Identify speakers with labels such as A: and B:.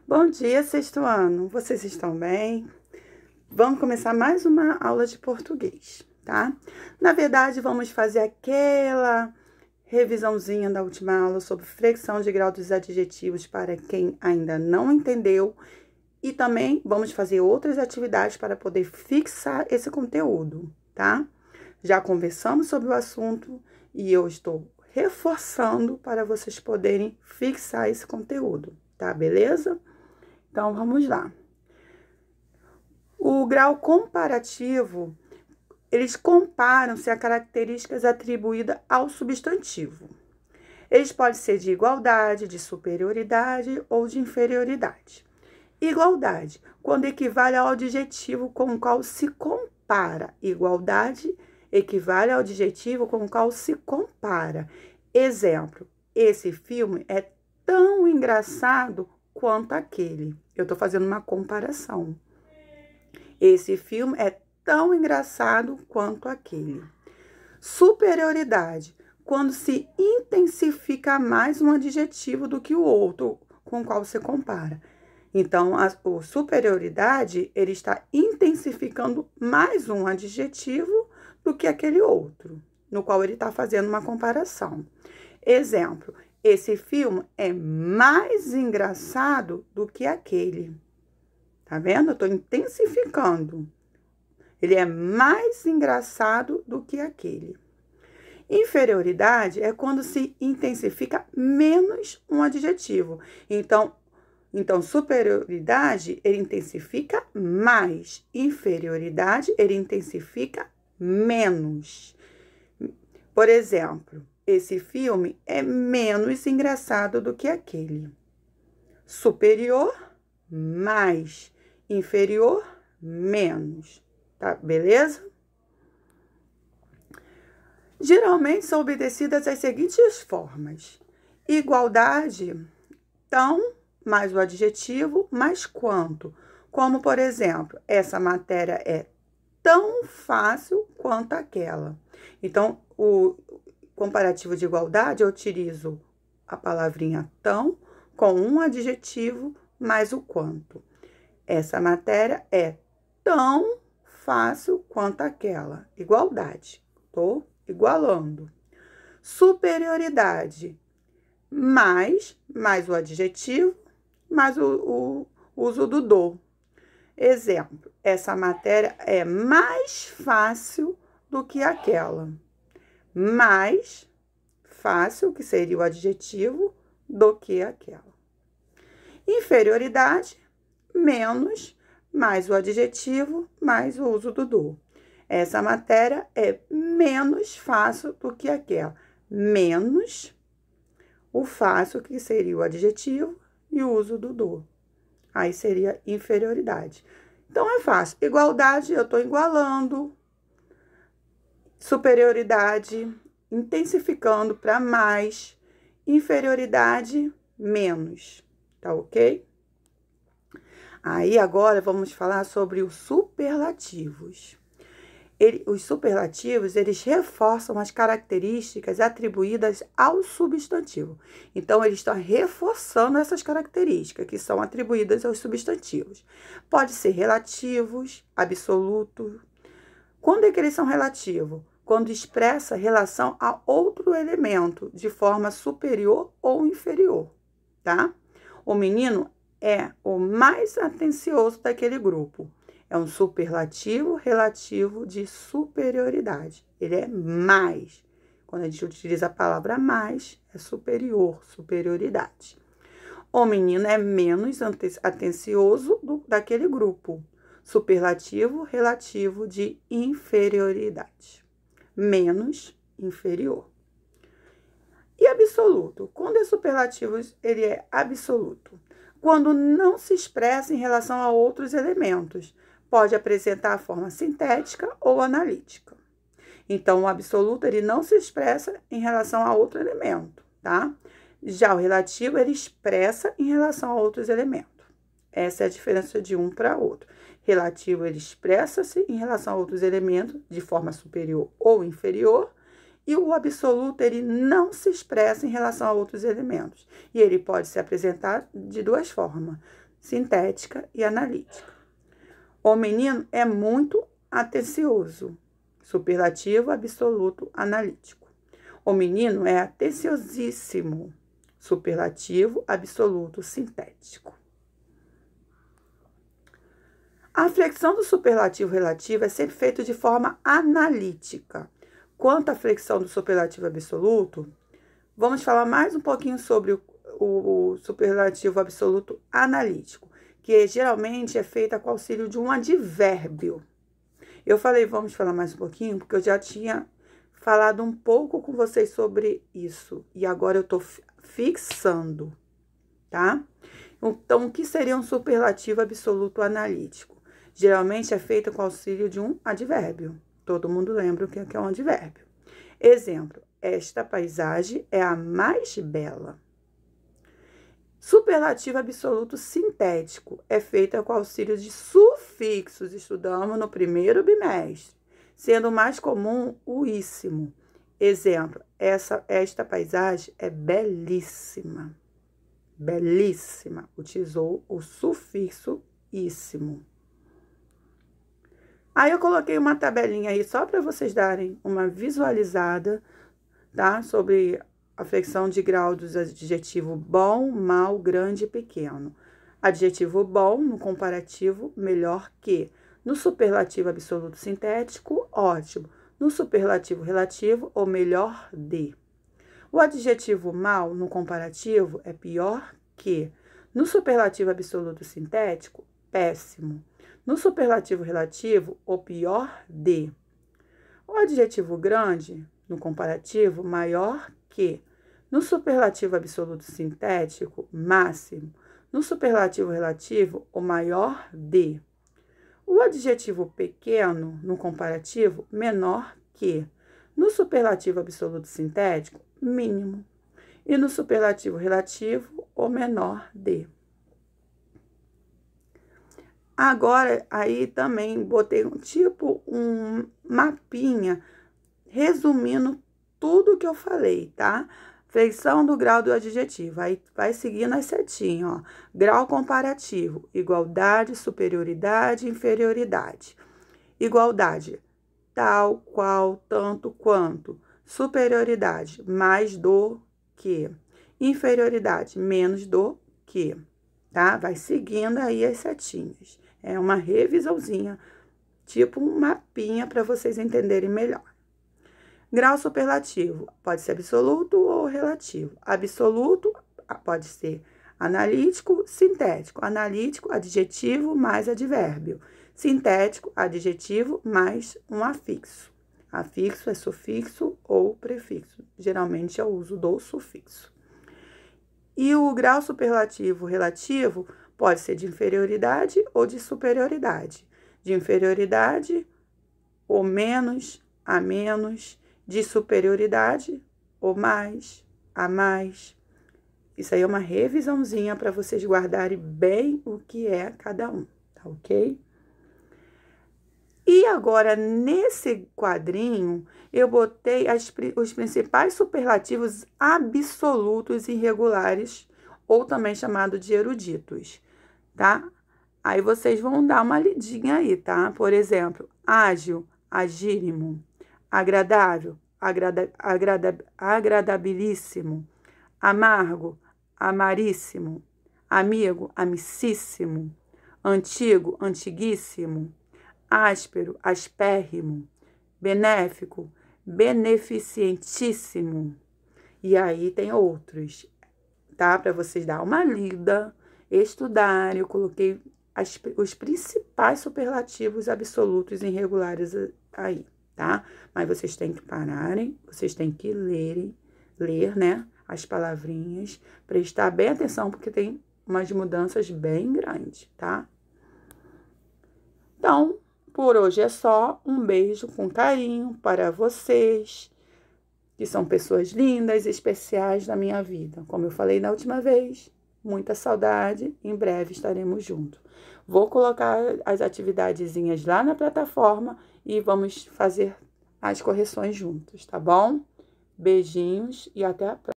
A: Bom dia, sexto ano. Vocês estão bem? Vamos começar mais uma aula de português, tá? Na verdade, vamos fazer aquela revisãozinha da última aula sobre flexão de grau dos adjetivos para quem ainda não entendeu. E também vamos fazer outras atividades para poder fixar esse conteúdo, tá? Já conversamos sobre o assunto e eu estou reforçando para vocês poderem fixar esse conteúdo, tá? Beleza? Então, vamos lá. O grau comparativo, eles comparam-se a características atribuídas ao substantivo. Eles podem ser de igualdade, de superioridade ou de inferioridade. Igualdade, quando equivale ao adjetivo com o qual se compara. Igualdade equivale ao adjetivo com o qual se compara. Exemplo, esse filme é tão engraçado quanto aquele. Eu tô fazendo uma comparação. Esse filme é tão engraçado quanto aquele. Superioridade, quando se intensifica mais um adjetivo do que o outro com o qual se compara. Então, a superioridade, ele está intensificando mais um adjetivo do que aquele outro, no qual ele está fazendo uma comparação. Exemplo, esse filme é mais engraçado do que aquele. Tá vendo? Eu estou intensificando. Ele é mais engraçado do que aquele. Inferioridade é quando se intensifica menos um adjetivo. Então, superioridade, ele intensifica mais. Inferioridade, ele intensifica menos. Por exemplo, esse filme é menos engraçado do que aquele. Superior, mais. Inferior, menos. Tá? Beleza? Geralmente são obedecidas as seguintes formas. Igualdade, tão, mais o adjetivo, mais quanto. Como, por exemplo, essa matéria é tão fácil quanto aquela. Então, o comparativo de igualdade, eu utilizo a palavrinha tão com um adjetivo mais o quanto. Essa matéria é tão fácil quanto aquela. Igualdade. Estou igualando. Superioridade. Mais o adjetivo, mais o uso do do. Exemplo, essa matéria é mais fácil do que aquela. Mais fácil, que seria o adjetivo, do que aquela. Inferioridade, menos, mais o adjetivo, mais o uso do do. Essa matéria é menos fácil do que aquela. Menos o fácil, que seria o adjetivo, e o uso do do. Aí seria inferioridade. Então, é fácil. Igualdade, eu estou igualando. Superioridade, intensificando para mais. Inferioridade, menos. Tá ok? Aí, agora, vamos falar sobre os superlativos. Os superlativos, eles reforçam as características atribuídas ao substantivo. Então, eles estão reforçando essas características que são atribuídas aos substantivos. Pode ser relativos, absolutos. Quando é que eles são relativos? Quando expressa relação a outro elemento de forma superior ou inferior, tá? O menino é o mais atencioso daquele grupo. É um superlativo relativo de superioridade. Ele é mais. Quando a gente utiliza a palavra mais, é superior, superioridade. O menino é menos atencioso daquele grupo. Superlativo relativo de inferioridade. Menos, inferior. E absoluto? Quando é superlativo, ele é absoluto. Quando não se expressa em relação a outros elementos. Pode apresentar a forma sintética ou analítica. Então, o absoluto, ele não se expressa em relação a outro elemento, tá? Já o relativo, ele expressa em relação a outros elementos. Essa é a diferença de um para outro. Relativo, ele expressa-se em relação a outros elementos de forma superior ou inferior. E o absoluto, ele não se expressa em relação a outros elementos. E ele pode se apresentar de duas formas. sintética e analítica. O menino é muito atencioso, superlativo absoluto analítico. O menino é atenciosíssimo, superlativo absoluto sintético. A flexão do superlativo relativo é sempre feita de forma analítica. Quanto à flexão do superlativo absoluto, vamos falar mais um pouquinho sobre o superlativo absoluto analítico, que geralmente é feita com auxílio de um advérbio. Eu falei, vamos falar mais um pouquinho, porque eu já tinha falado um pouco com vocês sobre isso, e agora eu tô fixando, tá? Então, o que seria um superlativo absoluto analítico? Geralmente é feita com auxílio de um advérbio. Todo mundo lembra o que é um advérbio. Exemplo, esta paisagem é a mais bela. Superlativo absoluto sintético é feita com auxílio de sufixos, estudamos no primeiro bimestre, sendo mais comum o íssimo. Exemplo, esta paisagem é belíssima. Belíssima, utilizou o sufixo íssimo. Aí eu coloquei uma tabelinha aí só para vocês darem uma visualizada, tá? Sobre a flexão de grau dos adjetivos bom, mal, grande e pequeno. Adjetivo bom, no comparativo, melhor que. No superlativo absoluto sintético, ótimo. No superlativo relativo, o melhor de. O adjetivo mal, no comparativo, é pior que. No superlativo absoluto sintético, péssimo. No superlativo relativo, o pior de. O adjetivo grande, no comparativo, maior que. No superlativo absoluto sintético, máximo. No superlativo relativo, o maior de. O adjetivo pequeno, no comparativo, menor que. No superlativo absoluto sintético, mínimo. E no superlativo relativo, o menor de. Agora, aí também botei um mapinha resumindo tudo que eu falei, tá? Flexão do grau do adjetivo. Aí vai seguindo as setinhas, ó. Grau comparativo, igualdade, superioridade, inferioridade. Igualdade, tal, qual, tanto, quanto. Superioridade, mais do que. Inferioridade, menos do que. Tá? Vai seguindo aí as setinhas. É uma revisãozinha, tipo um mapinha para vocês entenderem melhor. Grau superlativo, pode ser absoluto ou relativo. Absoluto pode ser analítico, sintético. Analítico, adjetivo mais advérbio. Sintético, adjetivo mais um afixo. Afixo é sufixo ou prefixo. Geralmente é o uso do sufixo. E o grau superlativo relativo pode ser de inferioridade ou de superioridade. De inferioridade, ou menos, a menos. De superioridade, ou mais, a mais. Isso aí é uma revisãozinha para vocês guardarem bem o que é cada um, tá ok? E agora, nesse quadrinho, eu botei os principais superlativos absolutos irregulares, ou também chamado de eruditos, tá? Aí vocês vão dar uma lidinha aí, tá? Por exemplo, ágil, agílimo, agradável, agradabilíssimo, amargo, amaríssimo, amigo, amicíssimo, antigo, antiguíssimo, áspero, aspérrimo, benéfico, beneficientíssimo. E aí tem outros, tá? Para vocês dar uma lida, estudarem. Eu coloquei os principais superlativos absolutos irregulares aí, tá? Mas vocês têm que pararem, vocês têm que ler, né? As palavrinhas, prestar bem atenção, porque tem umas mudanças bem grandes, tá? Então, por hoje é só. Um beijo com carinho para vocês, que são pessoas lindas e especiais da minha vida. Como eu falei na última vez, muita saudade. Em breve estaremos juntos. Vou colocar as atividadezinhas lá na plataforma e vamos fazer as correções juntos, tá bom? Beijinhos e até a próxima.